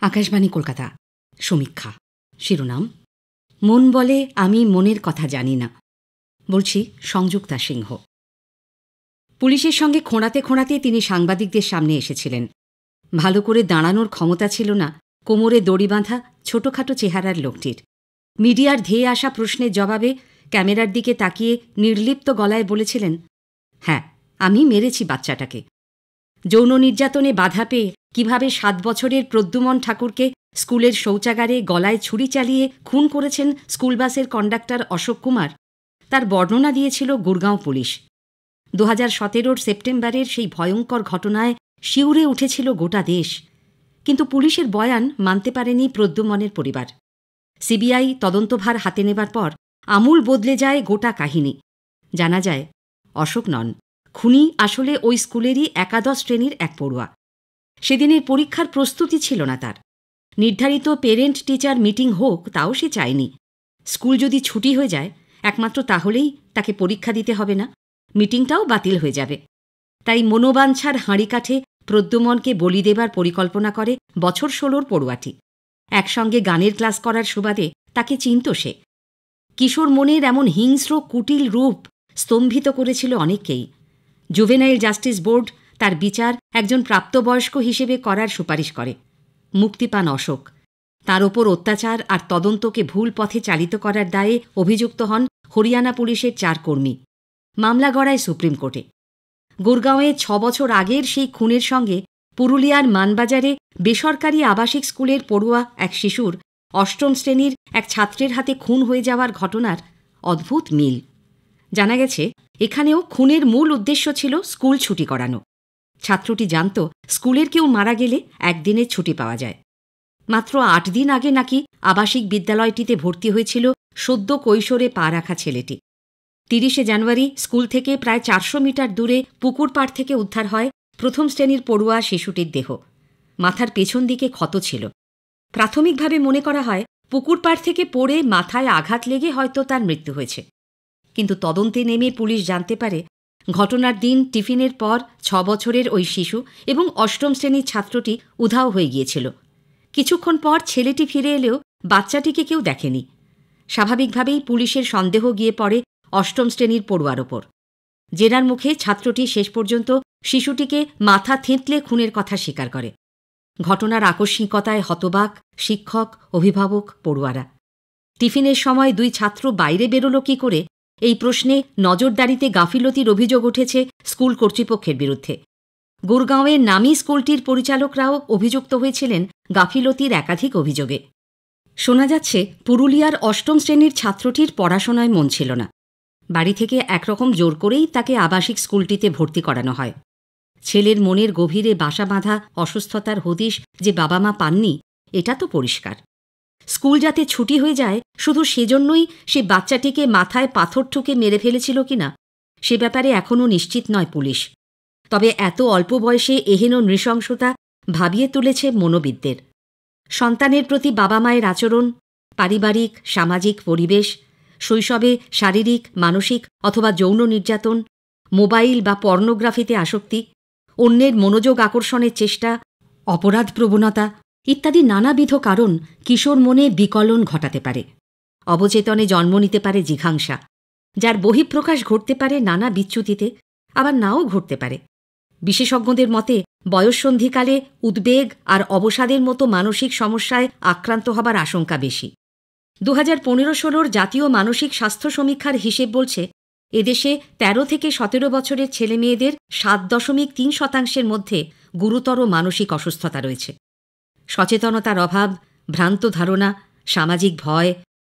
আকাশবাণী কলকাতা। সমীক্ষা। শিরোনাম: মন বলে আমি মনের কথা জানি না। বলছি সংযুক্তা সিংহ। পুলিশের সঙ্গে খোঁড়াতে খোঁড়াতে তিনি সাংবাদিকদের সামনে এসেছিলেন। ভালো করে দাঁড়ানোর ক্ষমতা ছিল না কোমরে দড়ি বাঁধা ছোটখাটো চেহারার লোকটির। মিডিয়ার ধেয়ে আসা প্রশ্নের জবাবে ক্যামেরার দিকে তাকিয়ে নির্লিপ্ত গলায় বলেছিলেন, হ্যাঁ, আমি মেরেছি বাচ্চাটাকে। যৌন নির্যাতনে বাধা পেয়ে কিভাবে 7 বছরের প্রদ্যুমন ঠাকুরকে স্কুলের শৌচাগারে গলায় ছুরি চালিয়ে খুন করেছেন স্কুলবাসের কন্ডাক্টর অশোক কুমার, তার বর্ণনা দিয়েছিল গুরগাঁও পুলিশ। 2017 সেপ্টেম্বরের সেই ভয়ঙ্কর ঘটনায় শিউরে উঠেছিল গোটা দেশ। কিন্তু পুলিশের বয়ান মানতে পারেনি প্রদ্যুমনের পরিবার। সিবিআই তদন্তভার হাতে নেবার পর আমূল বদলে যায় গোটা কাহিনী। জানা যায়, অশোক নন, খুনি আসলে ওই স্কুলেরই একাদশ শ্রেণীর এক পড়ুয়া। সেদিনের পরীক্ষার প্রস্তুতি ছিল না তার। নির্ধারিত পেরেন্ট টিচার মিটিং হোক তাও সে চায়নি। স্কুল যদি ছুটি হয়ে যায় একমাত্র তাহলেই তাকে পরীক্ষা দিতে হবে না, মিটিংটাও বাতিল হয়ে যাবে। তাই মনোবাঞ্ছার হাঁড়িকাঠে প্রদ্যুমনকে বলি দেবার পরিকল্পনা করে বছর 16 পড়ুয়াটি। একসঙ্গে গানের ক্লাস করার সুবাদে তাকে চিনত সে। কিশোর মনের এমন হিংস্র কুটিল রূপ স্তম্ভিত করেছিল অনেককেই। জুভেনাইল জাস্টিস বোর্ড তার বিচার একজন প্রাপ্তবয়স্ক হিসেবে করার সুপারিশ করে। মুক্তি পান অশোক। তার ওপর অত্যাচার আর তদন্তকে ভুল পথে চালিত করার দায়ে অভিযুক্ত হন হরিয়ানা পুলিশের 4 কর্মী। মামলা গড়ায় সুপ্রিম কোর্টে। গুরগাঁওয়ে 6 বছর আগের সেই খুনের সঙ্গে পুরুলিয়ার মানবাজারে বেসরকারি আবাসিক স্কুলের পড়ুয়া এক শিশুর 8ম শ্রেণীর এক ছাত্রের হাতে খুন হয়ে যাওয়ার ঘটনার অদ্ভুত মিল। জানা গেছে, এখানেও খুনের মূল উদ্দেশ্য ছিল স্কুল ছুটি করানো। ছাত্রটি জানত স্কুলের কেউ মারা গেলে একদিনের ছুটি পাওয়া যায়। মাত্র 8 দিন আগে নাকি আবাসিক বিদ্যালয়টিতে ভর্তি হয়েছিল সদ্য কৈশোরে পা রাখা ছেলেটি। 30 জানুয়ারি স্কুল থেকে প্রায় 400 মিটার দূরে পুকুর পাড় থেকে উদ্ধার হয় 1ম শ্রেণীর পড়ুয়া শিশুটির দেহ। মাথার পেছন দিকে ক্ষত ছিল। প্রাথমিকভাবে মনে করা হয় পুকুর পাড় থেকে পড়ে মাথায় আঘাত লেগে হয়তো তার মৃত্যু হয়েছে। কিন্তু তদন্তে নেমে পুলিশ জানতে পারে ঘটনার দিন টিফিনের পর 6 বছরের ওই শিশু এবং 8ম শ্রেণীর ছাত্রটি উধাও হয়ে গিয়েছিল। কিছুক্ষণ পর ছেলেটি ফিরে এলেও বাচ্চাটিকে কেউ দেখেনি। স্বাভাবিকভাবেই পুলিশের সন্দেহ গিয়ে পড়ে 8ম শ্রেণীর পড়ুয়ার ওপর। জেরার মুখে ছাত্রটি শেষ পর্যন্ত শিশুটিকে মাথা থেঁতলে খুনের কথা স্বীকার করে। ঘটনার আকস্মিকতায় হতবাক শিক্ষক, অভিভাবক, পড়ুয়ারা। টিফিনের সময় 2 ছাত্র বাইরে বেরোল কী করে, এই প্রশ্নে নজরদারিতে গাফিলতির অভিযোগ উঠেছে স্কুল কর্তৃপক্ষের বিরুদ্ধে। গুরগাঁওয়ের নামী স্কুলটির পরিচালকরাও অভিযুক্ত হয়েছিলেন গাফিলতির একাধিক অভিযোগে। শোনা যাচ্ছে, পুরুলিয়ার 8ম শ্রেণীর ছাত্রটির পড়াশোনায় মন ছিল না। বাড়ি থেকে একরকম জোর করেই তাকে আবাসিক স্কুলটিতে ভর্তি করানো হয়। ছেলের মনের গভীরে বাসা বাঁধা অসুস্থতার হদিশ যে বাবা মা পাননি, এটা তো পরিষ্কার। স্কুল যাতে ছুটি হয়ে যায় শুধু সেজন্যই সে বাচ্চাটিকে মাথায় পাথর ঠুকে মেরে ফেলেছিল কিনা, সে ব্যাপারে এখনও নিশ্চিত নয় পুলিশ। তবে এত অল্প বয়সে এহেন নৃশংসতা ভাবিয়ে তুলেছে মনোবিদদের। সন্তানের প্রতি বাবা মায়ের আচরণ, পারিবারিক সামাজিক পরিবেশ, শৈশবে শারীরিক মানসিক অথবা যৌন নির্যাতন, মোবাইল বা পর্নোগ্রাফিতে আসক্তি, অন্যের মনোযোগ আকর্ষণের চেষ্টা, অপরাধ প্রবণতা ইত্যাদি নানাবিধ কারণ কিশোর মনে বিকলন ঘটাতে পারে। অবচেতনে জন্ম নিতে পারে জিঘাংসা, যার বহিঃপ্রকাশ ঘটতে পারে নানা বিচ্যুতিতে, আবার নাও ঘটতে পারে। বিশেষজ্ঞদের মতে বয়ঃসন্ধিকালে উদ্বেগ আর অবসাদের মতো মানসিক সমস্যায় আক্রান্ত হবার আশঙ্কা বেশি। 2015-16 জাতীয় মানসিক স্বাস্থ্য সমীক্ষার হিসেব বলছে, এদেশে 13 থেকে 17 বছরের ছেলেমেয়েদের 7.3% মধ্যে গুরুতর মানসিক অসুস্থতা রয়েছে। সচেতনতার অভাব, ভ্রান্ত ধারণা, সামাজিক ভয়,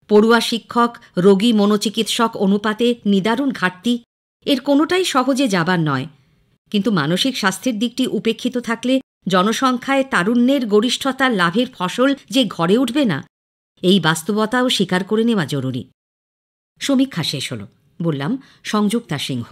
পড়ুয়া শিক্ষক রোগী মনোচিকিৎসক অনুপাতে নিদারুণ ঘাটতি, এর কোনোটাই সহজে যাবার নয়। কিন্তু মানসিক স্বাস্থ্যের দিকটি উপেক্ষিত থাকলে জনসংখ্যায় তারুণ্যের গরিষ্ঠতার লাভের ফসল যে ঘরে উঠবে না, এই বাস্তবতাও স্বীকার করে নেওয়া জরুরি। সমীক্ষা শেষ হল। বললাম সংযুক্তা সিংহ।